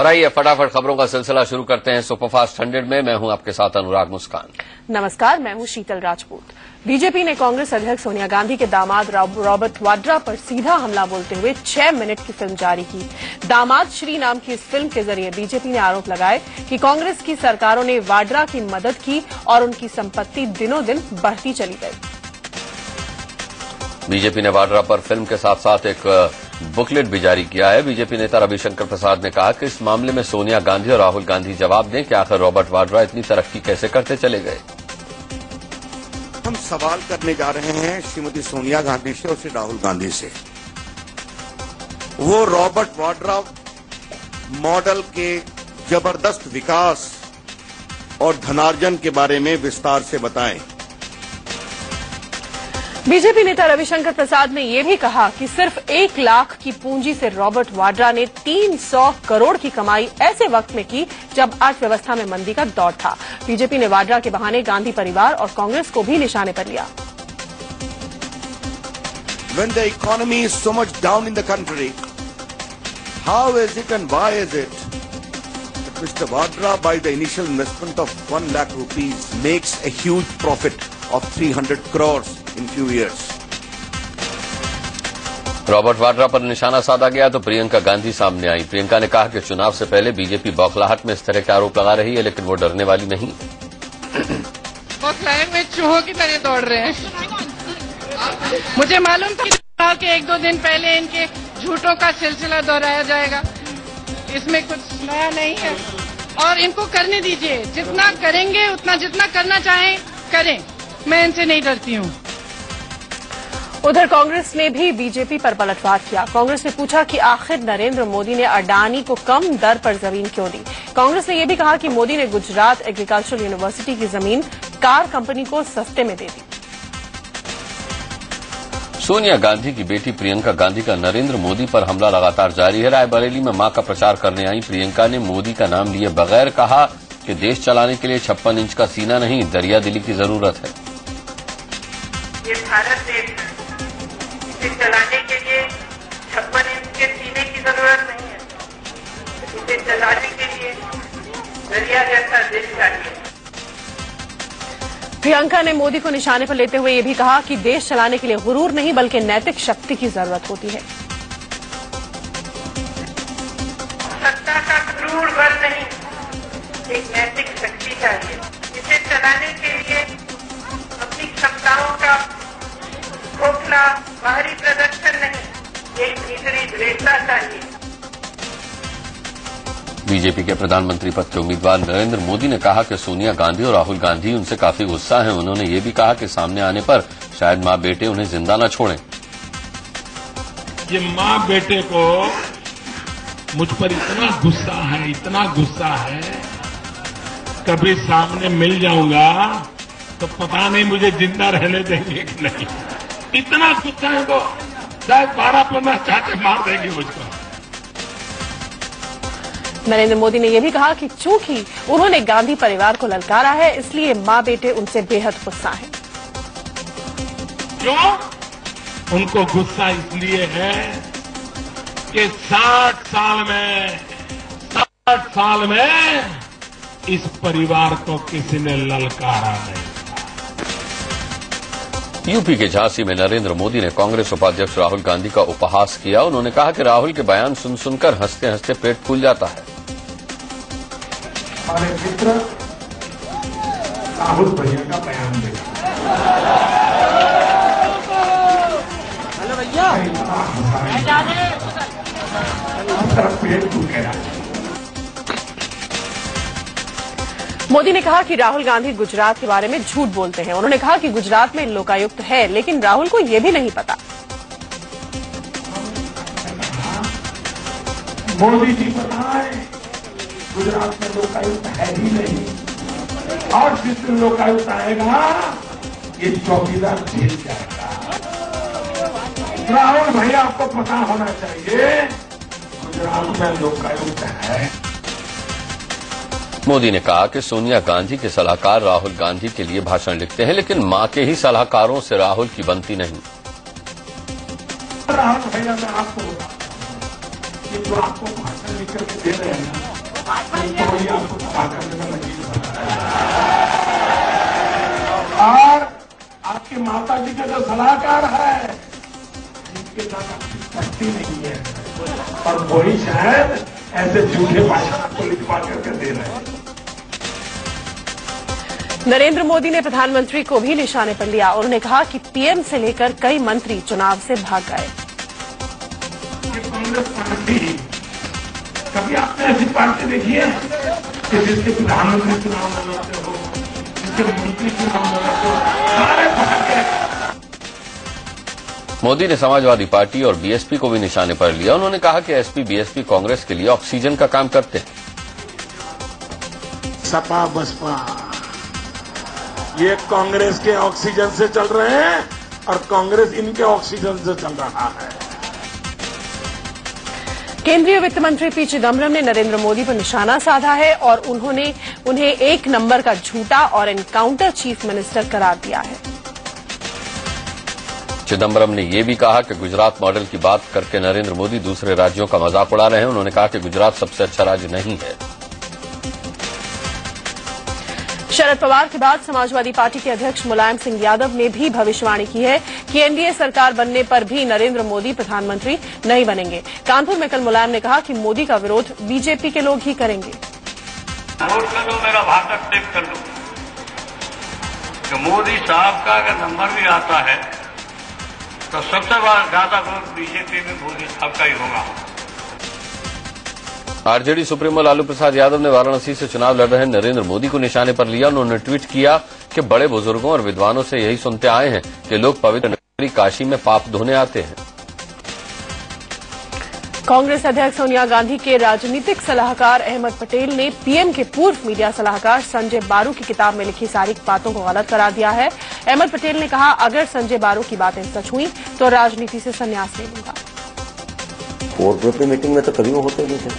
और आइए फटाफट खबरों का सिलसिला शुरू करते हैं सुपरफास्ट 100 में। मैं हूं आपके साथ अनुराग मुस्कान। नमस्कार, मैं हूं शीतल राजपूत। बीजेपी ने कांग्रेस अध्यक्ष सोनिया गांधी के दामाद रॉबर्ट वाड्रा पर सीधा हमला बोलते हुए 6 मिनट की फिल्म जारी की। दामाद श्री नाम की इस फिल्म के जरिए बीजेपी ने आरोप लगाए कि कांग्रेस की सरकारों ने वाड्रा की मदद की और उनकी संपत्ति दिनों दिन बढ़ती चली गई। बीजेपी ने वाड्रा पर फिल्म के साथ साथ एक बुकलेट भी जारी किया है। बीजेपी नेता रविशंकर प्रसाद ने कहा कि इस मामले में सोनिया गांधी और राहुल गांधी जवाब दें कि आखिर रॉबर्ट वाड्रा इतनी तरक्की कैसे करते चले गए। हम सवाल करने जा रहे हैं श्रीमती सोनिया गांधी से और श्री राहुल गांधी से। वो रॉबर्ट वाड्रा मॉडल के जबरदस्त विकास और धनार्जन के बारे में विस्तार से बताएं। बीजेपी नेता रविशंकर प्रसाद ने यह भी कहा कि सिर्फ 1 लाख की पूंजी से रॉबर्ट वाड्रा ने 300 करोड़ की कमाई ऐसे वक्त में की जब अर्थव्यवस्था में मंदी का दौर था। बीजेपी ने वाड्रा के बहाने गांधी परिवार और कांग्रेस को भी निशाने पर लिया। When the economy is so much down in the country, how is it and why is it that Mr. Vadra, by the initial investment of 1 lakh rupees, makes a huge profit of 300 crores in few years? Robert Vadra पर निशाना साधा गया तो प्रियंका गांधी सामने आई। प्रियंका ने कहा कि चुनाव से पहले बीजेपी बौखलाहट में इस तरह के आरोप लगा रही है, लेकिन वो डरने वाली नहीं। बौखलाहट में चूहों की तरह दौड़ रहे हैं। मुझे मालूम था कि 1-2 दिन पहले इनके झूठों का सिलसिला दोहराया जाएगा। इसमें कुछ नया नहीं है और इनको करने दीजिए। जितना करेंगे उतना, जितना करना चाहें करें। मैं इनसे नहीं डरती हूँ। उधर कांग्रेस ने भी बीजेपी पर पलटवार किया। कांग्रेस ने पूछा कि आखिर नरेंद्र मोदी ने अडानी को कम दर पर जमीन क्यों दी। कांग्रेस ने यह भी कहा कि मोदी ने गुजरात एग्रीकल्चरल यूनिवर्सिटी की जमीन कार कंपनी को सस्ते में दे दी। सोनिया गांधी की बेटी प्रियंका गांधी का नरेंद्र मोदी पर हमला लगातार जारी है। रायबरेली में मां का प्रचार करने आई प्रियंका ने मोदी का नाम लिए बगैर कहा कि देश चलाने के लिए 56 इंच का सीना नहीं, दरिया दिली की जरूरत है। ये भारत देश है, इसे चलाने के लिए 56 इंच के सीने की जरूरत नहीं है। इसे चलाने के लिए दरिया जैसा दिल चाहिए। प्रियंका ने मोदी को निशाने पर लेते हुए यह भी कहा कि देश चलाने के लिए गुरूर नहीं बल्कि नैतिक शक्ति की जरूरत होती है। सत्ता का क्रूर बल नहीं, एक नैतिक शक्ति चाहिए। इसे चलाने के लिए अपनी क्षमताओं का खोखला बाहरी प्रदर्शन नहीं, एक भीतरी दृढ़ता चाहिए। बीजेपी के प्रधानमंत्री पद के उम्मीदवार नरेंद्र मोदी ने कहा कि सोनिया गांधी और राहुल गांधी उनसे काफी गुस्सा हैं। उन्होंने ये भी कहा कि सामने आने पर शायद मां बेटे उन्हें जिंदा न छोड़ें। ये मां बेटे को मुझ पर इतना गुस्सा है, कभी सामने मिल जाऊंगा तो पता नहीं मुझे जिंदा रहने देंगे कि नहीं। इतना गुस्सा है तो शायद 12-15 चाटे मार देंगे मुझको। नरेंद्र मोदी ने यह भी कहा कि चूंकि उन्होंने गांधी परिवार को ललकारा है, इसलिए मां बेटे उनसे बेहद गुस्सा हैं। क्यों? उनको गुस्सा इसलिए है कि 60 साल में इस परिवार को किसी ने ललकारा नहीं। यूपी के झांसी में नरेंद्र मोदी ने कांग्रेस उपाध्यक्ष राहुल गांधी का उपहास किया। उन्होंने कहा कि राहुल के बयान सुन सुनकर हंसते हंसते पेट फूल जाता है। हमारे मित्र राहुल भैया का बयान देखा, हेलो भैया, पेट फूल गया। मोदी ने कहा कि राहुल गांधी गुजरात के बारे में झूठ बोलते हैं। उन्होंने कहा कि गुजरात में लोकायुक्त है, लेकिन राहुल को यह भी नहीं पता। मोदी जी बताए गुजरात में लोकायुक्त है ही नहीं, और जिस दिन लोकायुक्त आएगा ये चौकीदार जेल जाएगा। राहुल भैया आपको पता होना चाहिए गुजरात में लोकायुक्त है। मोदी ने कहा कि सोनिया गांधी के सलाहकार राहुल गांधी के लिए भाषण लिखते हैं, लेकिन मां के ही सलाहकारों से राहुल की बनती नहीं। राहुल भैया मैं आपको बताता हूं, ये जो आपको भाषण लिख करके दे रहे हैं ना, तो वही आपको तबाह करने का नतीजा बता है। और आपके माता जी का जो सलाहकार है, जिनके साथ आपकी शक्ति नहीं है, और वही शायद ऐसे झूठे भाषण आपको लिखवा करके दे रहे हैं। नरेंद्र मोदी ने प्रधानमंत्री को भी निशाने पर लिया। उन्होंने कहा कि पीएम से लेकर कई मंत्री चुनाव से भाग गए। कांग्रेस पार्टी, कभी आपने ऐसी पार्टी देखी है कि जिसके प्रधानमंत्री चुनाव में लड़ते हो, जिसके मंत्री चुनाव में लड़ते हो, सारे भाग गए। मोदी ने समाजवादी पार्टी और बीएसपी को भी निशाने पर लिया। उन्होंने कहा कि एसपी बीएसपी कांग्रेस के लिए ऑक्सीजन का काम करते हैं। सपा बसपा ये कांग्रेस के ऑक्सीजन से चल रहे हैं और कांग्रेस इनके ऑक्सीजन से चल रहा है। केंद्रीय वित्त मंत्री पी चिदम्बरम ने नरेंद्र मोदी पर निशाना साधा है और उन्होंने उन्हें एक नंबर का झूठा और एनकाउंटर चीफ मिनिस्टर करार दिया है। चिदम्बरम ने यह भी कहा कि गुजरात मॉडल की बात करके नरेंद्र मोदी दूसरे राज्यों का मजाक उड़ा रहे हैं। उन्होंने कहा कि गुजरात सबसे अच्छा राज्य नहीं है। शरद पवार के बाद समाजवादी पार्टी के अध्यक्ष मुलायम सिंह यादव ने भी भविष्यवाणी की है कि एनडीए सरकार बनने पर भी नरेंद्र मोदी प्रधानमंत्री नहीं बनेंगे। कानपुर में कल मुलायम ने कहा कि मोदी का विरोध बीजेपी के लोग ही करेंगे। वोट कर दो, मेरा भाषण टेप कर दो कि मोदी साहब का अगर नंबर भी आता है तो सबसे ज्यादा वोट बीजेपी में मोदी साहब का ही होगा। आरजेडी सुप्रीमो लालू प्रसाद यादव ने वाराणसी से चुनाव लड़ रहे नरेंद्र मोदी को निशाने पर लिया। उन्होंने ट्वीट किया कि बड़े बुजुर्गों और विद्वानों से यही सुनते आए हैं कि लोग पवित्र नगरी काशी में पाप धोने आते हैं। कांग्रेस अध्यक्ष सोनिया गांधी के राजनीतिक सलाहकार अहमद पटेल ने पीएम के पूर्व मीडिया सलाहकार संजय बारू की किताब में लिखी सारी बातों को गलत करार दिया है। अहमद पटेल ने कहा, अगर संजय बारू की बातें सच हुई तो राजनीति से संन्यास ले लूंगा। कोर ग्रुप की मीटिंग में तो कभी वो होते नहीं थे।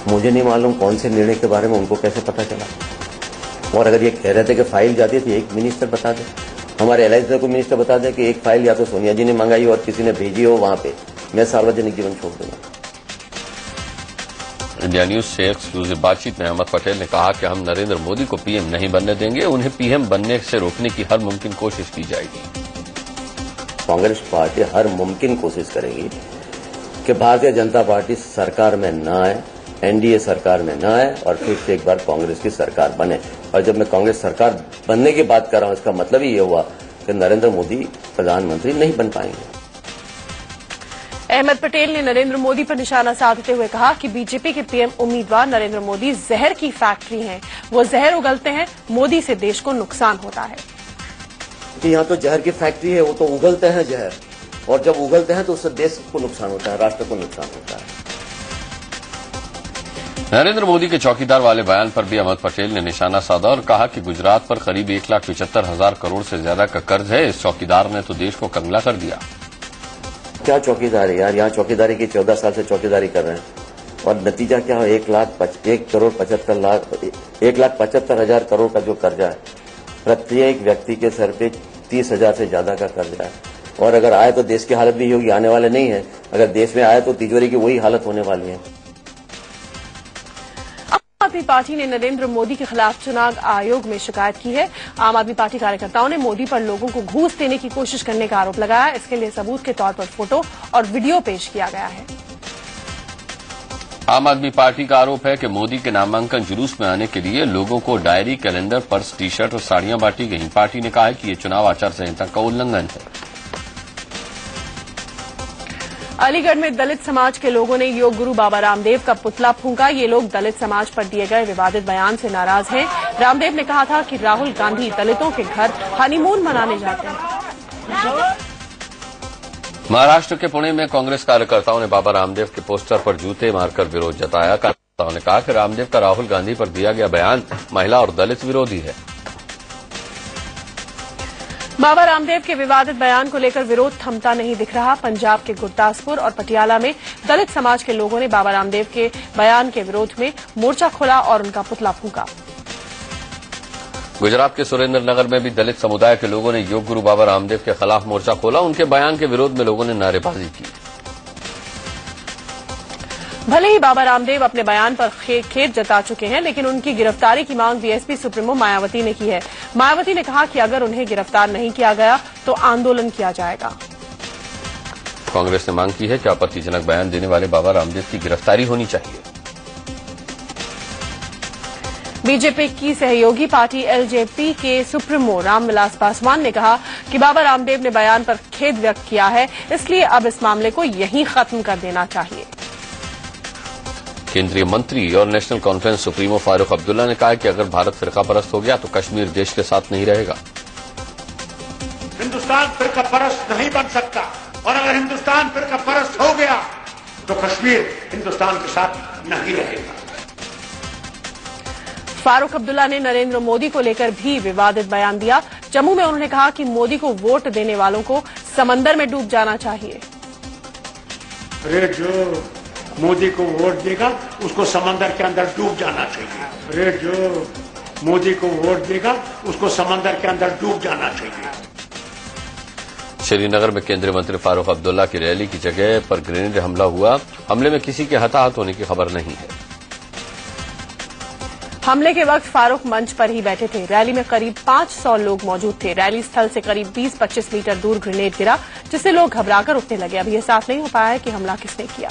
मुझे नहीं मालूम कौन से निर्णय के बारे में उनको कैसे पता चला। और अगर ये कह रहे थे कि फाइल जाती थी, एक मिनिस्टर बता दे, हमारे एलआईसी को मिनिस्टर बता दे कि एक फाइल या तो सोनिया जी ने मंगाई और किसी ने भेजी हो वहां पे, मैं सार्वजनिक जीवन छोड़ दूंगा। इंडिया न्यूज से एक्सक्लूसिव बातचीत में अहमद पटेल ने कहा कि हम नरेंद्र मोदी को पीएम नहीं बनने देंगे। उन्हें पीएम बनने से रोकने की हर मुमकिन कोशिश की जाएगी। कांग्रेस पार्टी हर मुमकिन कोशिश करेगी कि भारतीय जनता पार्टी सरकार में न आए, एनडीए सरकार में न आए और फिर से एक बार कांग्रेस की सरकार बने। और जब मैं कांग्रेस सरकार बनने की बात कर रहा हूं, इसका मतलब ही ये हुआ कि नरेंद्र मोदी प्रधानमंत्री नहीं बन पाएंगे। अहमद पटेल ने नरेंद्र मोदी पर निशाना साधते हुए कहा कि बीजेपी के पीएम उम्मीदवार नरेंद्र मोदी जहर की फैक्ट्री हैं। वो जहर उगलते हैं, मोदी से देश को नुकसान होता है। यहाँ तो जहर की फैक्ट्री है, वो तो उगलते हैं जहर, और जब उगलते हैं तो उससे देश को नुकसान होता है, राष्ट्र को नुकसान होता है। नरेंद्र मोदी के चौकीदार वाले बयान पर भी अहमद पटेल ने निशाना साधा और कहा कि गुजरात पर करीब 1,75,000 करोड़ से ज्यादा का कर्ज है। इस चौकीदार ने तो देश को कंगला कर दिया। क्या चौकीदारी यार, यहाँ चौकीदारी की 14 साल से चौकीदारी कर रहे हैं और नतीजा क्या है? 1,75,000 करोड़ का जो कर्जा है, प्रत्येक व्यक्ति के सर पे 30,000 से ज्यादा का कर्जा है। और अगर आए तो देश की हालत भी होगी, आने वाले नहीं है। अगर देश में आए तो तिजोरी की वही हालत होने वाली है। आम आदमी पार्टी ने नरेंद्र मोदी के खिलाफ चुनाव आयोग में शिकायत की है। आम आदमी पार्टी कार्यकर्ताओं ने मोदी पर लोगों को घूस देने की कोशिश करने का आरोप लगाया। इसके लिए सबूत के तौर पर फोटो और वीडियो पेश किया गया है। आम आदमी पार्टी का आरोप है कि मोदी के नामांकन जुलूस में आने के लिए लोगों को diary, calendar, purse, T shirt और साड़ियां बांटी गई। पार्टी ने कहा है कि ये चुनाव आचार संहिता का उल्लंघन है। अलीगढ़ में दलित समाज के लोगों ने योग गुरु बाबा रामदेव का पुतला फूंका। ये लोग दलित समाज पर दिए गए विवादित बयान से नाराज हैं। रामदेव ने कहा था कि राहुल गांधी दलितों के घर हनीमून मनाने जाते हैं। महाराष्ट्र के पुणे में कांग्रेस कार्यकर्ताओं ने बाबा रामदेव के पोस्टर पर जूते मारकर विरोध जताया। कार्यकर्ताओं ने कहा कि रामदेव का राहुल गांधी पर दिया गया बयान महिला और दलित विरोधी है। बाबा रामदेव के विवादित बयान को लेकर विरोध थमता नहीं दिख रहा। पंजाब के गुरदासपुर और पटियाला में दलित समाज के लोगों ने बाबा रामदेव के बयान के विरोध में मोर्चा खोला और उनका पुतला फूंका। गुजरात के सुरेंद्रनगर में भी दलित समुदाय के लोगों ने योग गुरु बाबा रामदेव के खिलाफ मोर्चा खोला। उनके बयान के विरोध में लोगों ने नारेबाजी की। भले ही बाबा रामदेव अपने बयान पर खेद जता चुके हैं, लेकिन उनकी गिरफ्तारी की मांग बीएसपी सुप्रीमो मायावती ने की है। मायावती ने कहा कि अगर उन्हें गिरफ्तार नहीं किया गया तो आंदोलन किया जाएगा। कांग्रेस ने मांग की है कि आपत्तिजनक बयान देने वाले बाबा रामदेव की गिरफ्तारी होनी चाहिए। बीजेपी की सहयोगी पार्टी एलजेपी के सुप्रीमो रामविलास पासवान ने कहा कि बाबा रामदेव ने बयान पर खेद व्यक्त किया है, इसलिए अब इस मामले को यहीं खत्म कर देना चाहिए। केंद्रीय मंत्री और national conference supremo Farooq Abdullah ने कहा कि अगर भारत फिरकापरस्त हो गया तो कश्मीर देश के साथ नहीं रहेगा। हिंदुस्तान फिरकापरस्त नहीं बन सकता, और अगर हिंदुस्तान फिरकापरस्त हो गया तो कश्मीर हिंदुस्तान के साथ नहीं रहेगा। फारूक अब्दुल्ला ने नरेंद्र मोदी को लेकर भी विवादित बयान दिया। जम्मू में उन्होंने कहा कि मोदी को वोट देने वालों को समंदर में डूब जाना चाहिए। अरे जो मोदी को वोट देगा उसको समंदर के अंदर डूब जाना चाहिए। अरे जो मोदी को वोट देगा उसको समंदर के अंदर डूब जाना चाहिए। श्रीनगर में केंद्रीय मंत्री फारूक अब्दुल्ला की रैली की जगह पर ग्रेनेड हमला हुआ। हमले में किसी के हताहत होने की खबर नहीं है। हमले के वक्त फारूक मंच पर ही बैठे थे। रैली में करीब 500 लोग मौजूद थे। रैली स्थल से करीब 20-25 मीटर दूर ग्रेनेड गिरा, जिससे लोग घबराकर उठने लगे। अभी यह साफ नहीं हो पाया है कि हमला किसने किया।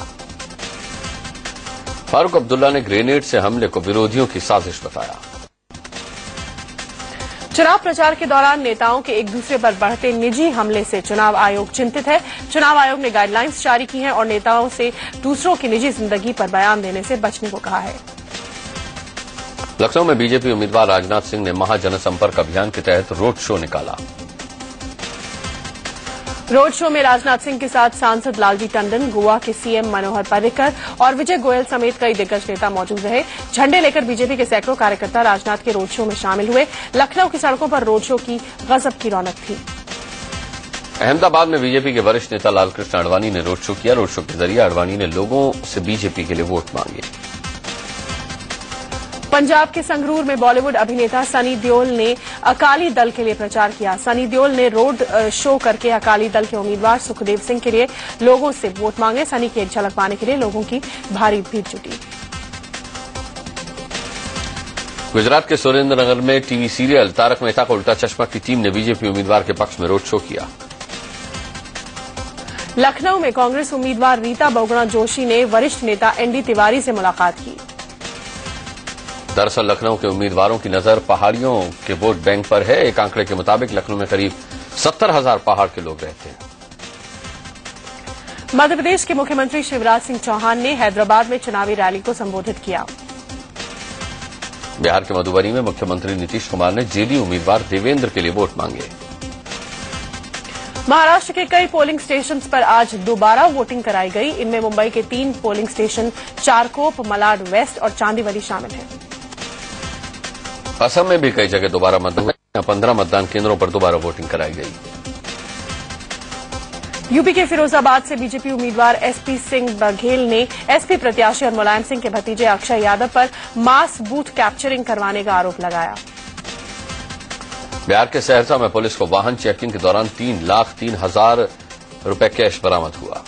फारूक अब्दुल्ला ने ग्रेनेड से हमले को विरोधियों की साजिश बताया। चुनाव प्रचार के दौरान नेताओं के एक दूसरे पर बढ़ते निजी हमले से चुनाव आयोग चिंतित है। चुनाव आयोग ने गाइडलाइंस जारी की हैं और नेताओं से दूसरों की निजी जिंदगी पर बयान देने से बचने को कहा है। लखनऊ में बीजेपी उम्मीदवार राजनाथ सिंह ने महाजनसंपर्क अभियान के तहत रोड शो निकाला। रोड शो में राजनाथ सिंह के साथ सांसद लालजी टंडन, गोवा के सीएम मनोहर पर्रिकर और विजय गोयल समेत कई दिग्गज नेता मौजूद रहे। झंडे लेकर बीजेपी के सैकड़ों कार्यकर्ता राजनाथ के रोड शो में शामिल हुए। लखनऊ की सड़कों पर रोड शो की गजब की रौनक थी। अहमदाबाद में बीजेपी के वरिष्ठ नेता लालकृष्ण आडवाणी ने रोड शो किया। रोड शो के जरिए आडवाणी ने लोगों से बीजेपी के लिए वोट मांगे। पंजाब के संगरूर में बॉलीवुड अभिनेता सनी देओल ने अकाली दल के लिए प्रचार किया। सनी देओल ने रोड शो करके अकाली दल के उम्मीदवार सुखदेव सिंह के लिए लोगों से वोट मांगे। सनी की एक झलक पाने के लिए लोगों की भारी भीड़ जुटी। गुजरात के सुरेंद्रनगर में टीवी सीरियल तारक मेहता का उल्टा चश्मा की टीम ने बीजेपी उम्मीदवार के पक्ष में रोड शो किया। लखनऊ में कांग्रेस उम्मीदवार रीता बहुगुणा जोशी ने वरिष्ठ नेता एनडी तिवारी से मुलाकात की। दरअसल लखनऊ के उम्मीदवारों की नजर पहाड़ियों के वोट बैंक पर है। एक आंकड़े के मुताबिक लखनऊ में करीब 70,000 पहाड़ के लोग रहते हैं। मध्य प्रदेश के मुख्यमंत्री शिवराज सिंह चौहान ने हैदराबाद में चुनावी रैली को संबोधित किया। बिहार के मधुबनी में मुख्यमंत्री नीतीश कुमार ने जेडीयू उम्मीदवार देवेंद्र के लिए वोट मांगे। महाराष्ट्र के कई पोलिंग स्टेशन पर आज दोबारा वोटिंग कराई गई। इनमें मुंबई के 3 polling station Charkop, Malad west और चांदीवली शामिल हैं। असम में भी कई जगह दोबारा मतदान हुए। 15 मतदान केंद्रों पर दोबारा वोटिंग कराई गई। यूपी के फिरोजाबाद से बीजेपी उम्मीदवार एसपी सिंह बघेल ने एसपी प्रत्याशी और मुलायम सिंह के भतीजे अक्षय यादव पर मास बूथ कैप्चरिंग करवाने का आरोप लगाया। बिहार के सहरसा में पुलिस को वाहन चेकिंग के दौरान 3,03,000 रुपए कैश बरामद हुआ।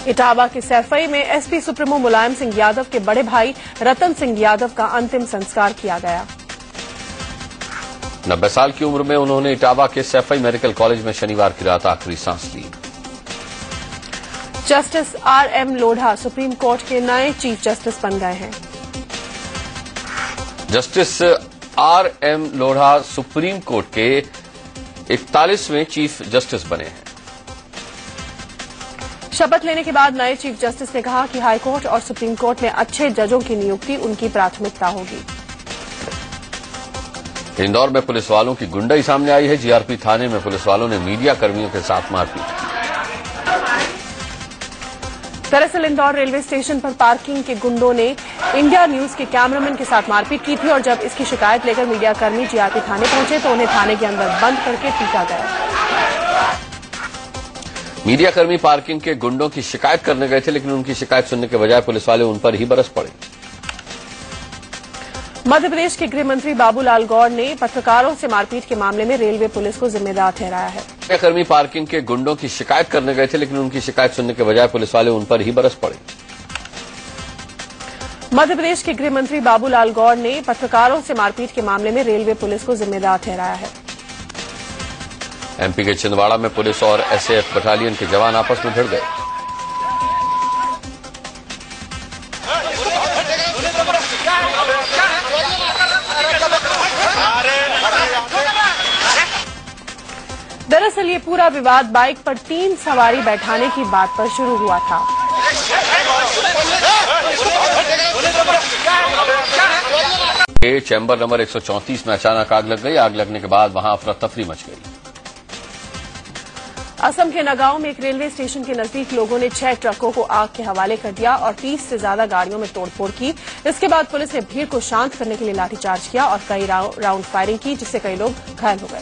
इटावा के सैफई में एसपी सुप्रीमो मुलायम सिंह यादव के बड़े भाई रतन सिंह यादव का अंतिम संस्कार किया गया। 90 साल की उम्र में उन्होंने इटावा के सैफई मेडिकल कॉलेज में शनिवार की रात आखिरी सांस ली। Justice RM Lodha supreme court के नए चीफ जस्टिस बन गए हैं। Justice RM Lodha supreme court के 41वें चीफ जस्टिस बने हैं। शपथ लेने के बाद नए चीफ जस्टिस ने कहा कि हाईकोर्ट और सुप्रीम कोर्ट में अच्छे जजों की नियुक्ति उनकी प्राथमिकता होगी। इंदौर में पुलिस वालों की गुंडाई सामने आई है। जीआरपी थाने में पुलिस वालों ने मीडिया कर्मियों के साथ मारपीट की। दरअसल इंदौर रेलवे स्टेशन पर पार्किंग के गुंडों ने इंडिया न्यूज के कैमरामैन के साथ मारपीट की थी और जब इसकी शिकायत लेकर मीडियाकर्मी जीआरपी थाने पहुंचे तो उन्हें थाने के अंदर बंद करके पीटा गया। मीडियाकर्मी पार्किंग के गुंडों की शिकायत करने गए थे, लेकिन उनकी शिकायत सुनने के बजाय पुलिस वाले उन पर ही बरस पड़े। मध्य प्रदेश के गृह मंत्री बाबूलाल गौर ने पत्रकारों से मारपीट के मामले में रेलवे पुलिस को जिम्मेदार ठहराया है। कर्मी पार्किंग के गुंडों की शिकायत करने गए थे, लेकिन उनकी शिकायत सुनने के बजाय पुलिस वाले उन पर ही बरस पड़े। मध्य प्रदेश के गृह मंत्री बाबूलाल गौड़ ने पत्रकारों से मारपीट के मामले में रेलवे पुलिस को जिम्मेदार ठहराया है। एमपी के छिंदवाड़ा में पुलिस और एसएएफ बटालियन के जवान आपस में भिड़ गए। दरअसल ये पूरा विवाद बाइक पर 3 सवारी बैठाने की बात पर शुरू हुआ था। चैम्बर नंबर 134 में अचानक आग लग गई। आग लगने के बाद वहां अफरा तफरी मच गई। असम के नगांव में एक रेलवे स्टेशन के नजदीक लोगों ने 6 ट्रकों को आग के हवाले कर दिया और 30 से ज्यादा गाड़ियों में तोड़फोड़ की। इसके बाद पुलिस ने भीड़ को शांत करने के लिए लाठीचार्ज किया और कई राउंड फायरिंग की, जिससे कई लोग घायल हो गए।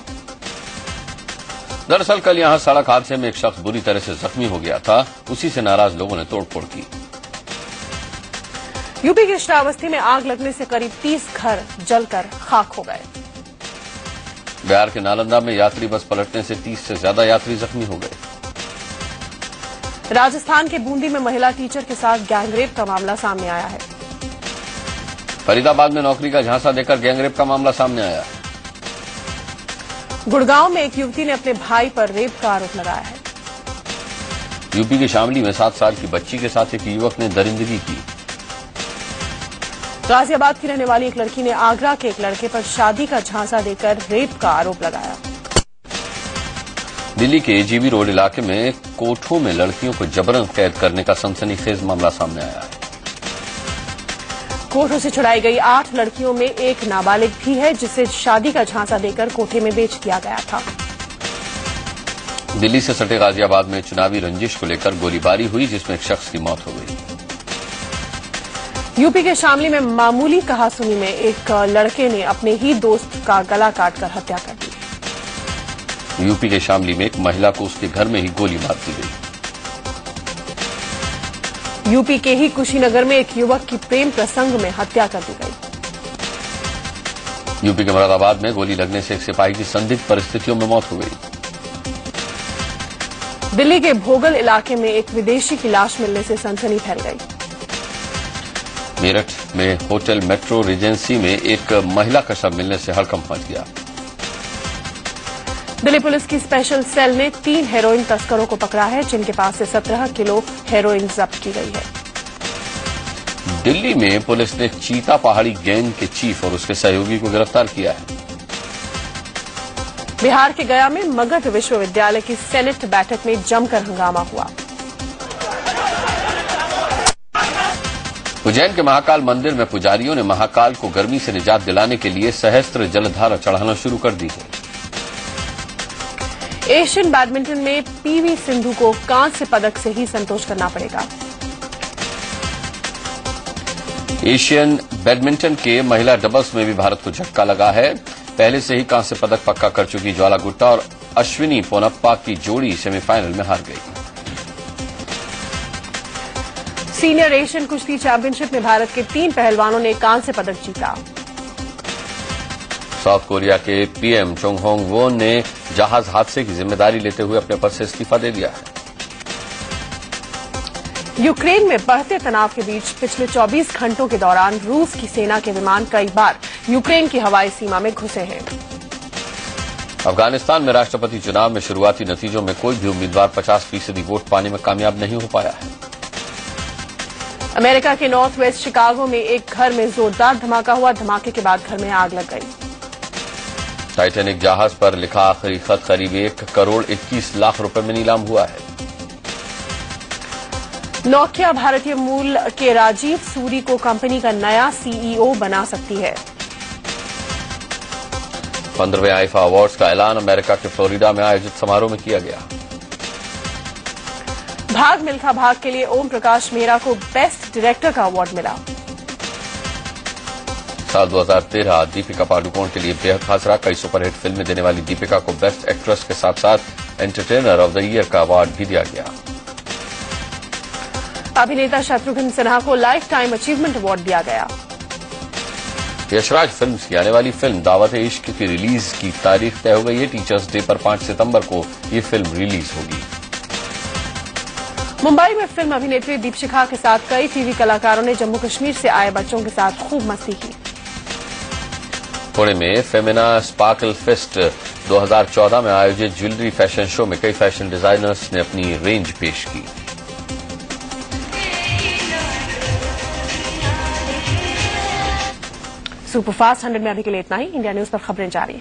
दरअसल कल यहां सड़क हादसे में एक शख्स बुरी तरह से जख्मी हो गया था। उसी से नाराज लोगों ने तोड़फोड़ की। यूपी के श्रावस्ती में आग लगने से करीब 30 घर जलकर खाक हो गए। बिहार के नालंदा में यात्री बस पलटने से 30 से ज्यादा यात्री जख्मी हो गए। राजस्थान के बूंदी में महिला टीचर के साथ गैंगरेप का मामला सामने आया है। फरीदाबाद में नौकरी का झांसा देकर गैंगरेप का मामला सामने आया। गुड़गांव में एक युवती ने अपने भाई पर रेप का आरोप लगाया है। यूपी के शामली में 7 साल की बच्ची के साथ एक युवक ने दरिंदगी की। गाजियाबाद की रहने वाली एक लड़की ने आगरा के एक लड़के पर शादी का झांसा देकर रेप का आरोप लगाया। दिल्ली के एजीबी रोड इलाके में कोठों में लड़कियों को जबरन कैद करने का सनसनीखेज मामला सामने आया है। कोठों से छुड़ाई गई 8 लड़कियों में एक नाबालिग भी है, जिसे शादी का झांसा देकर कोठे में बेच दिया गया था। दिल्ली से सटे गाजियाबाद में चुनावी रंजिश को लेकर गोलीबारी हुई, जिसमें एक शख्स की मौत हो गई। यूपी के शामली में मामूली कहासुनी में एक लड़के ने अपने ही दोस्त का गला काटकर हत्या कर दी। यूपी के शामली में एक महिला को उसके घर में ही गोली मार दी गई। यूपी के ही कुशीनगर में एक युवक की प्रेम प्रसंग में हत्या कर दी गई। यूपी के मुरादाबाद में गोली लगने से एक सिपाही की संदिग्ध परिस्थितियों में मौत हो गई। दिल्ली के भोगल इलाके में एक विदेशी की लाश मिलने से सनसनी फैल गई। मेरठ में होटल मेट्रो रिजेंसी में एक महिला का शव मिलने से हड़कंप मच गया। दिल्ली पुलिस की स्पेशल सेल ने 3 हेरोइन तस्करों को पकड़ा है, जिनके पास से 17 किलो हेरोइन जब्त की गई है। दिल्ली में पुलिस ने चीता पहाड़ी गैंग के चीफ और उसके सहयोगी को गिरफ्तार किया है। बिहार के गया में मगध विश्वविद्यालय की सेनेट बैठक में जमकर हंगामा हुआ। उज्जैन के महाकाल मंदिर में पुजारियों ने महाकाल को गर्मी से निजात दिलाने के लिए सहस्त्र जलधारा चढ़ाना शुरू कर दी है। एशियन बैडमिंटन में पीवी सिंधु को कांस्य पदक से ही संतोष करना पड़ेगा। एशियन बैडमिंटन के महिला डबल्स में भी भारत को झटका लगा है। पहले से ही कांस्य पदक पक्का कर चुकी ज्वाला गुट्टा और अश्विनी पोनप्पा की जोड़ी सेमीफाइनल में हार गई। सीनियर एशियन कुश्ती चैंपियनशिप में भारत के 3 पहलवानों ने कांस्य पदक जीता। साउथ कोरिया के पीएम चोंग होंग वोन ने जहाज हादसे की जिम्मेदारी लेते हुए अपने पद से इस्तीफा दे दिया है। यूक्रेन में बढ़ते तनाव के बीच पिछले 24 घंटों के दौरान रूस की सेना के विमान कई बार यूक्रेन की हवाई सीमा में घुसे हैं। अफगानिस्तान में राष्ट्रपति चुनाव में शुरुआती नतीजों में कोई भी उम्मीदवार 50% वोट पाने में कामयाब नहीं हो पाया है। अमेरिका के नॉर्थ वेस्ट शिकागो में एक घर में जोरदार धमाका हुआ। धमाके के बाद घर में आग लग गई। टाइटैनिक जहाज पर लिखा आखिरी खत करीब 1 करोड़ 21 लाख रुपए में नीलाम हुआ है। नोकिया भारतीय मूल के राजीव सूरी को कंपनी का नया सीईओ बना सकती है। 15वें आईफा अवार्ड्स का ऐलान अमेरिका के फ्लोरिडा में आयोजित समारोह में किया गया। भाग मिल्खा भाग के लिए ओम प्रकाश मेहरा को बेस्ट डायरेक्टर का अवार्ड मिला। साल 2013 दीपिका पादुकोण के लिए बेहद खास रहा। कई सुपरहिट फिल्में देने वाली दीपिका को बेस्ट एक्ट्रेस के साथ साथ एंटरटेनर ऑफ द ईयर का अवार्ड भी दिया गया। अभिनेता शत्रुघ्न सिन्हा को लाइफ टाइम अचीवमेंट अवार्ड दिया गया। यशराज फिल्म्स की आने वाली फिल्म दावत इश्क की रिलीज की तारीख तय हो गई है। टीचर्स डे पर 5 सितंबर को ये फिल्म रिलीज होगी। मुंबई में फिल्म अभिनेत्री दीपशिखा के साथ कई टीवी कलाकारों ने जम्मू कश्मीर से आए बच्चों के साथ खूब मस्ती की। पुणे में फेमिना स्पार्कल फेस्ट 2014 में आयोजित ज्वेलरी फैशन शो में कई फैशन डिजाइनर्स ने अपनी रेंज पेश की। सुपरफास्ट 100 में अभी के लिए इतना ही। इंडिया न्यूज पर खबरें जारी।